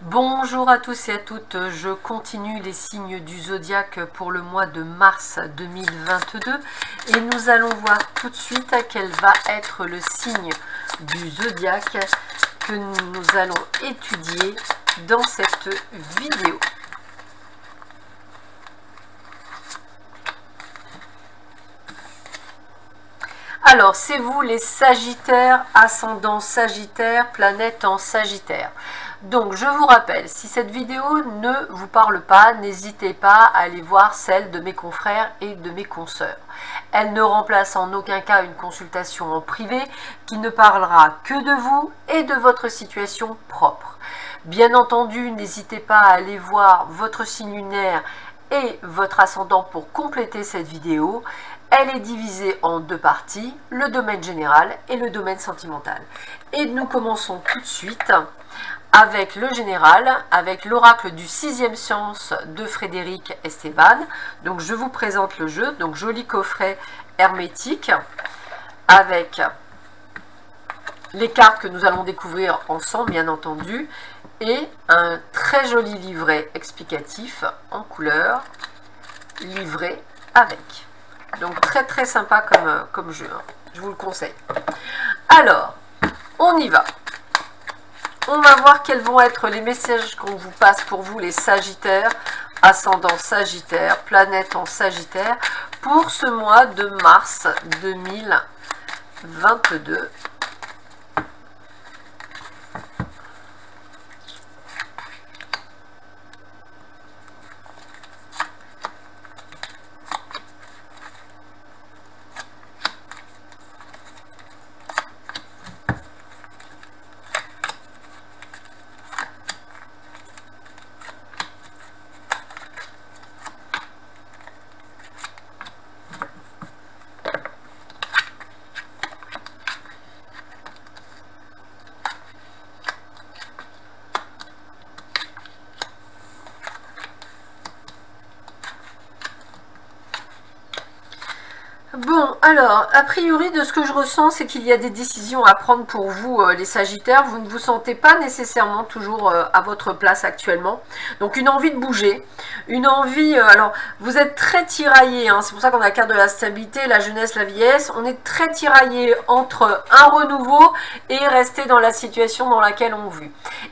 Bonjour à tous et à toutes, je continue les signes du zodiaque pour le mois de mars 2022 et nous allons voir tout de suite quel va être le signe du zodiaque que nous allons étudier dans cette vidéo. Alors, c'est vous les Sagittaires, ascendant Sagittaire, planète en Sagittaire. Donc, je vous rappelle, si cette vidéo ne vous parle pas, n'hésitez pas à aller voir celle de mes confrères et de mes consoeurs. Elle ne remplace en aucun cas une consultation en privé qui ne parlera que de vous et de votre situation propre. Bien entendu, n'hésitez pas à aller voir votre signe lunaire et votre ascendant pour compléter cette vidéo. Elle est divisée en deux parties, le domaine général et le domaine sentimental. Et nous commençons tout de suite avec le général, avec l'oracle du 6e sens de Frédéric Esteban. Donc je vous présente le jeu, donc joli coffret hermétique avec les cartes que nous allons découvrir ensemble bien entendu et un très joli livret explicatif en couleur, livré avec. Donc très sympa comme jeu, hein. Je vous le conseille. Alors, on y va. On va voir quels vont être les messages qu'on vous passe pour vous les Sagittaires, ascendant Sagittaire, planète en Sagittaire, pour ce mois de mars 2022. Bon, alors, a priori, de ce que je ressens, c'est qu'il y a des décisions à prendre pour vous, les Sagittaires. Vous ne vous sentez pas nécessairement toujours à votre place actuellement. Donc, une envie de bouger, une envie... alors, vous êtes très tiraillé, hein, c'est pour ça qu'on a la carte de la stabilité, la jeunesse, la vieillesse. On est très tiraillé entre un renouveau et rester dans la situation dans laquelle on vit.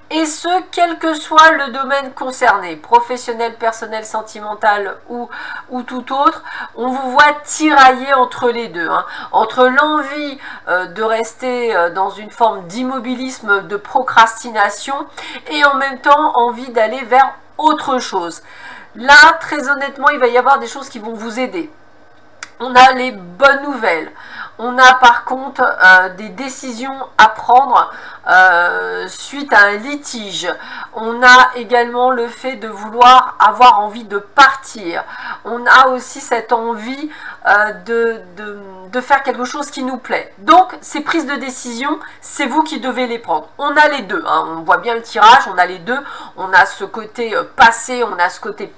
Et ce, quel que soit le domaine concerné, professionnel, personnel, sentimental ou tout autre, on vous voit tiraillé entre les deux, hein, entre l'envie de rester dans une forme d'immobilisme, de procrastination et en même temps envie d'aller vers autre chose. Là, très honnêtement, il va y avoir des choses qui vont vous aider. On a les bonnes nouvelles. On a par contre des décisions à prendre suite à un litige. On a également le fait de vouloir avoir envie de partir. On a aussi cette envie de faire quelque chose qui nous plaît. Donc, ces prises de décision, c'est vous qui devez les prendre. On a les deux, hein. On voit bien le tirage, on a les deux. On a ce côté passé, on a ce côté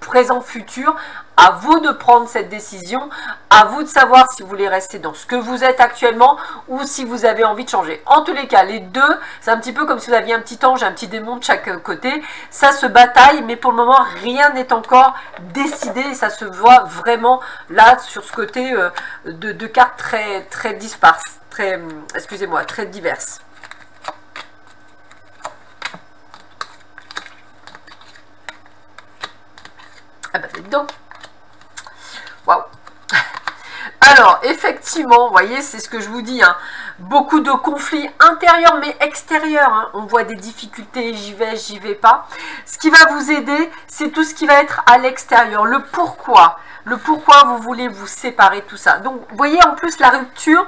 présent, futur. À vous de prendre cette décision, à vous de savoir si vous voulez rester dans ce que vous êtes actuellement ou si vous avez envie de changer. En tous les cas, les deux, c'est un petit peu comme si vous aviez un petit ange, un petit démon de chaque côté. Ça se bataille, mais pour le moment, rien n'est encore décidé. Et ça se voit vraiment là sur ce côté de cartes très disparses, excusez-moi, très diverses. Ah bah, c'est donc. Waouh! Alors, effectivement, vous voyez, c'est ce que je vous dis, hein, beaucoup de conflits intérieurs mais extérieurs. Hein, on voit des difficultés, j'y vais pas. Ce qui va vous aider, c'est tout ce qui va être à l'extérieur, le pourquoi vous voulez vous séparer, tout ça. Donc, vous voyez, en plus, la rupture,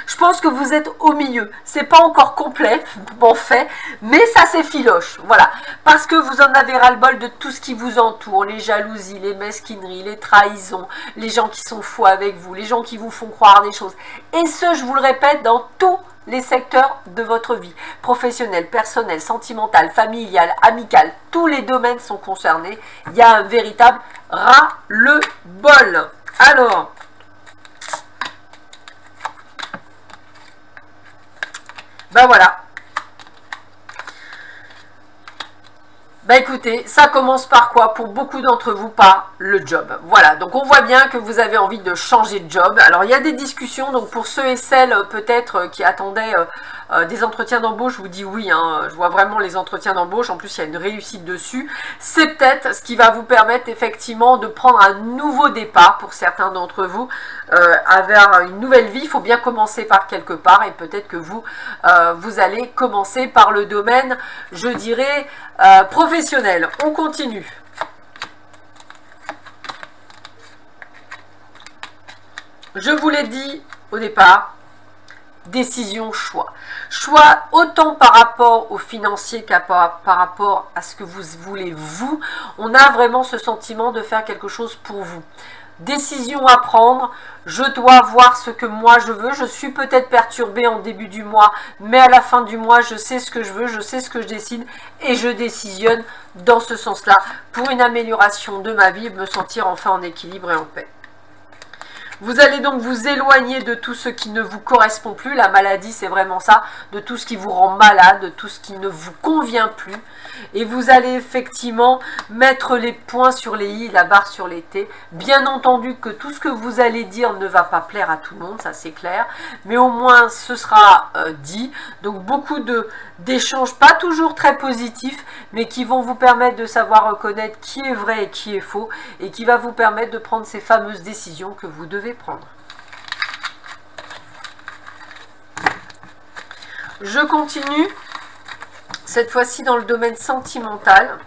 je pense que vous êtes au milieu. C'est pas encore complètement fait, mais ça s'effiloche. Voilà. Parce que vous en avez ras-le-bol de tout ce qui vous entoure. Les jalousies, les mesquineries, les trahisons, les gens qui sont faux avec vous, les gens qui vous font croire des choses. Et ce, je vous le répète, dans tous les secteurs de votre vie. Professionnel, personnel, sentimental, familial, amical. Tous les domaines sont concernés. Il y a un véritable ras-le-bol. Alors... ben voilà. Bah écoutez, ça commence par quoi? Pour beaucoup d'entre vous, par le job. Voilà, donc on voit bien que vous avez envie de changer de job. Alors il y a des discussions, donc pour ceux et celles peut-être qui attendaient des entretiens d'embauche, je vous dis oui, hein, je vois vraiment les entretiens d'embauche, en plus il y a une réussite dessus. C'est peut-être ce qui va vous permettre effectivement de prendre un nouveau départ pour certains d'entre vous, vers une nouvelle vie. Il faut bien commencer par quelque part et peut-être que vous, vous allez commencer par le domaine, je dirais, professionnel. On continue. Je vous l'ai dit au départ, décision, choix. Choix autant par rapport au financier qu'à par rapport à ce que vous voulez vous. On a vraiment ce sentiment de faire quelque chose pour vous. Décision à prendre, je dois voir ce que moi je veux, je suis peut-être perturbée en début du mois, mais à la fin du mois, je sais ce que je veux, je sais ce que je décide et je décisionne dans ce sens-là pour une amélioration de ma vie et me sentir enfin en équilibre et en paix. Vous allez donc vous éloigner de tout ce qui ne vous correspond plus. La maladie, c'est vraiment ça, de tout ce qui vous rend malade, de tout ce qui ne vous convient plus. Et vous allez effectivement mettre les points sur les i, la barre sur les t. Bien entendu que tout ce que vous allez dire ne va pas plaire à tout le monde, ça c'est clair. Mais au moins, ce sera dit. Donc beaucoup d'échanges, pas toujours très positifs, mais qui vont vous permettre de savoir reconnaître qui est vrai et qui est faux. Et qui va vous permettre de prendre ces fameuses décisions que vous devez prendre. Je continue, cette fois-ci dans le domaine sentimental.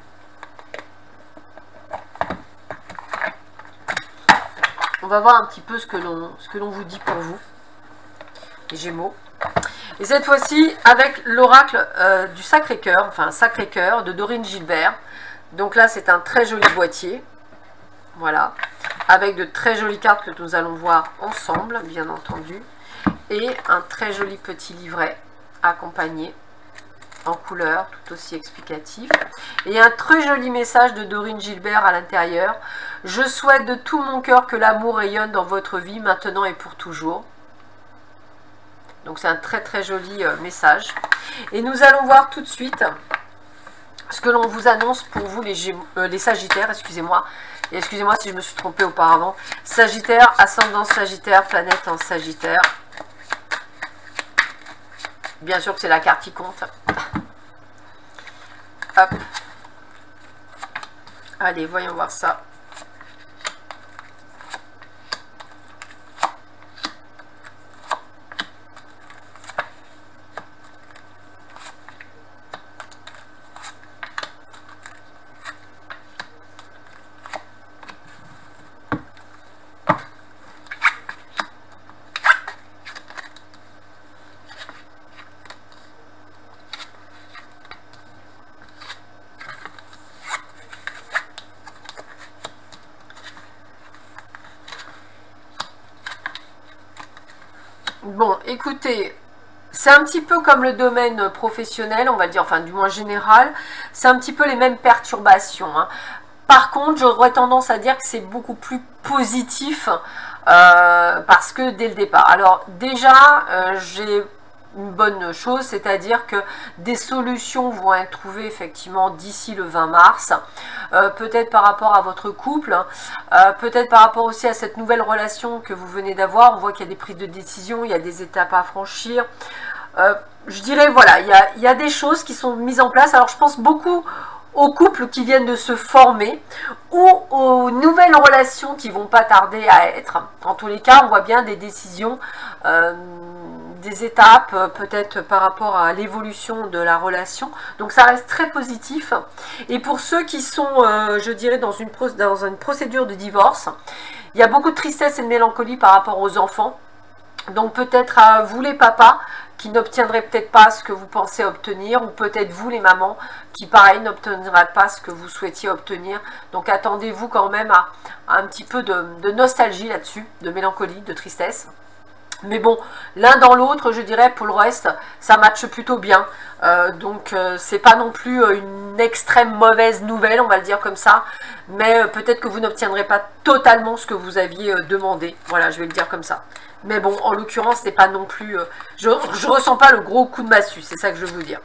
On va voir un petit peu ce que l'on vous dit pour vous, les Gémeaux. Et cette fois-ci avec l'oracle du Sacré-Cœur, enfin Sacré-Cœur de Dorine Gilbert. Donc là, c'est un très joli boîtier. Voilà, avec de très jolies cartes que nous allons voir ensemble, bien entendu, et un très joli petit livret accompagné en couleur, tout aussi explicatif, et un très joli message de Dorine Gilbert à l'intérieur. Je souhaite de tout mon cœur que l'amour rayonne dans votre vie maintenant et pour toujours. Donc c'est un très très joli message. Et nous allons voir tout de suite ce que l'on vous annonce pour vous les Sagittaires, excusez-moi. Et excusez-moi si je me suis trompée auparavant. Sagittaire, ascendant Sagittaire, planète en Sagittaire. Bien sûr que c'est la carte qui compte. Hop. Allez, voyons voir ça. Bon, écoutez, c'est un petit peu comme le domaine professionnel, on va dire, enfin du moins général, c'est un petit peu les mêmes perturbations, hein. Par contre, j'aurais tendance à dire que c'est beaucoup plus positif parce que dès le départ. Alors déjà, j'ai une bonne chose, c'est-à-dire que des solutions vont être trouvées effectivement d'ici le 20 mars, peut-être par rapport à votre couple, peut-être par rapport aussi à cette nouvelle relation que vous venez d'avoir. On voit qu'il y a des prises de décision, il y a des étapes à franchir. Je dirais, voilà, il y a des choses qui sont mises en place. Alors je pense beaucoup aux couples qui viennent de se former ou aux nouvelles relations qui vont pas tarder à être. En tous les cas, on voit bien des décisions, des étapes, peut-être par rapport à l'évolution de la relation. Donc ça reste très positif. Et pour ceux qui sont, je dirais, dans une procédure de divorce, il y a beaucoup de tristesse et de mélancolie par rapport aux enfants. Donc peut-être à vous les papas qui n'obtiendraient peut-être pas ce que vous pensez obtenir, ou peut-être vous les mamans qui pareil n'obtiendraient pas ce que vous souhaitiez obtenir. Donc attendez-vous quand même à un petit peu de nostalgie là-dessus, de mélancolie, de tristesse. Mais bon, l'un dans l'autre, je dirais, pour le reste, ça matche plutôt bien. Donc, c'est pas non plus une extrême mauvaise nouvelle, on va le dire comme ça. Mais peut-être que vous n'obtiendrez pas totalement ce que vous aviez demandé. Voilà, je vais le dire comme ça. Mais bon, en l'occurrence, c'est pas non plus... je ressens pas le gros coup de massue, c'est ça que je veux vous dire.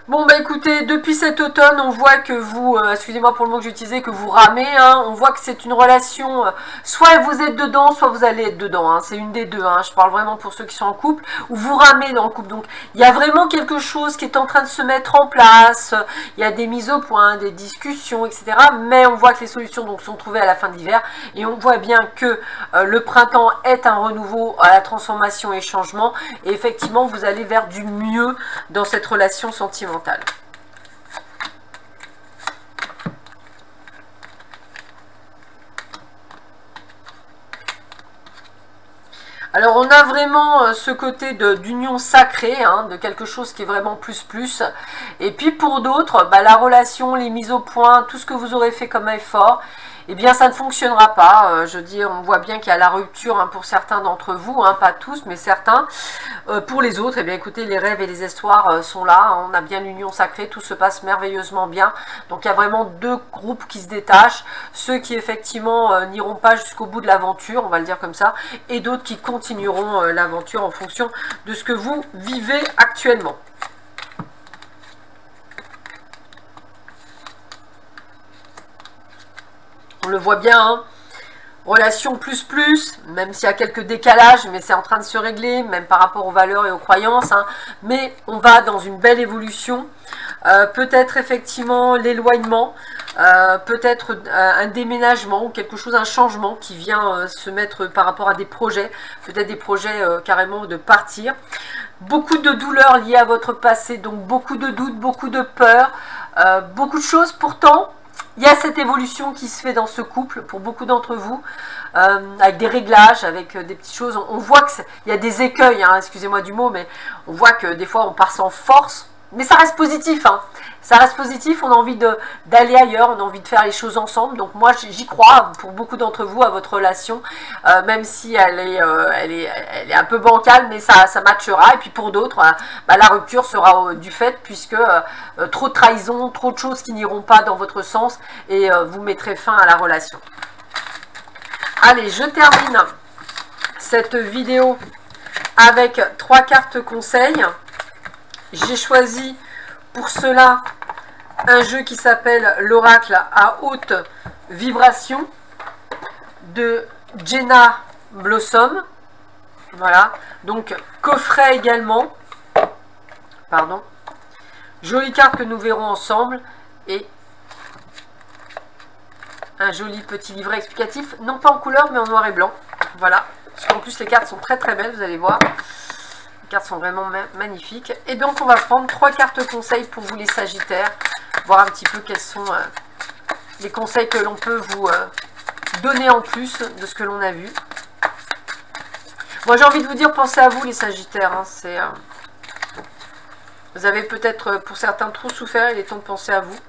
Bon bah écoutez, depuis cet automne, on voit que vous, excusez-moi pour le mot que j'utilisais, que vous ramez, hein, on voit que c'est une relation, soit vous êtes dedans, soit vous allez être dedans, hein, c'est une des deux, hein, je parle vraiment pour ceux qui sont en couple, ou vous ramez dans le couple, donc il y a vraiment quelque chose qui est en train de se mettre en place, il y a des mises au point, des discussions, etc., mais on voit que les solutions donc sont trouvées à la fin de l'hiver, et on voit bien que le printemps est un renouveau à la transformation et changement, et effectivement vous allez vers du mieux dans cette relation sentimentale. Alors on a vraiment ce côté d'union sacrée, hein, de quelque chose qui est vraiment plus. Et puis pour d'autres, bah, la relation, les mises au point, tout ce que vous aurez fait comme effort, eh bien ça ne fonctionnera pas. Je veux dire, on voit bien qu'il y a la rupture, hein, pour certains d'entre vous, hein, pas tous, mais certains. Pour les autres, eh bien écoutez, les rêves et les espoirs sont là. Hein, on a bien l'union sacrée, tout se passe merveilleusement bien. Donc il y a vraiment deux groupes qui se détachent. Ceux qui effectivement n'iront pas jusqu'au bout de l'aventure, on va le dire comme ça, et d'autres qui continueront l'aventure en fonction de ce que vous vivez actuellement. On le voit bien, hein. Relation plus, même s'il y a quelques décalages, mais c'est en train de se régler, même par rapport aux valeurs et aux croyances, hein. Mais on va dans une belle évolution. Peut-être effectivement l'éloignement, peut-être un déménagement ou quelque chose, un changement qui vient se mettre par rapport à des projets, peut-être des projets carrément de partir. Beaucoup de douleurs liées à votre passé, donc beaucoup de doutes, beaucoup de peurs, beaucoup de choses. Pourtant, il y a cette évolution qui se fait dans ce couple pour beaucoup d'entre vous, avec des réglages, avec des petites choses. On voit qu'il y a des écueils, hein, excusez-moi du mot, mais on voit que des fois on part sans force, mais ça reste positif, hein. Ça reste positif, on a envie d'aller ailleurs, on a envie de faire les choses ensemble. Donc moi j'y crois pour beaucoup d'entre vous à votre relation, même si elle est un peu bancale, mais ça matchera. Et puis pour d'autres, bah, la rupture sera du fait, puisque trop de trahison, trop de choses qui n'iront pas dans votre sens, et vous mettrez fin à la relation. Allez, je termine cette vidéo avec 3 cartes conseils. J'ai choisi pour cela un jeu qui s'appelle l'Oracle à haute vibration de Jenna Blossom. Voilà, donc coffret également. Pardon. Jolie carte que nous verrons ensemble. Et un joli petit livret explicatif, non pas en couleur mais en noir et blanc. Voilà, parce qu'en plus les cartes sont très belles, vous allez voir. Les cartes sont vraiment magnifiques. Et donc on va prendre 3 cartes conseils pour vous les Sagittaires, voir un petit peu quels sont les conseils que l'on peut vous donner en plus de ce que l'on a vu. Moi j'ai envie de vous dire, pensez à vous les Sagittaires, hein, vous avez peut-être pour certains trop souffert, il est temps de penser à vous.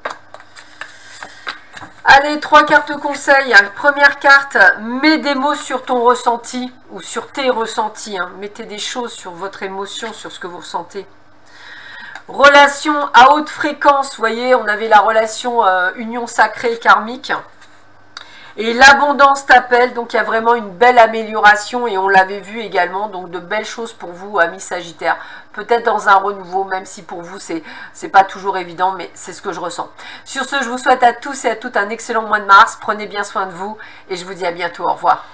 Allez, 3 cartes conseils. Première carte, mets des mots sur ton ressenti ou sur tes ressentis. Hein. Mettez des choses sur votre émotion, sur ce que vous ressentez. Relation à haute fréquence, vous voyez, on avait la relation union sacrée karmique. Et l'abondance t'appelle, donc il y a vraiment une belle amélioration et on l'avait vu également, donc de belles choses pour vous, amis Sagittaires. Peut-être dans un renouveau, même si pour vous c'est pas toujours évident, mais c'est ce que je ressens. Sur ce, je vous souhaite à tous et à toutes un excellent mois de mars. Prenez bien soin de vous et je vous dis à bientôt. Au revoir.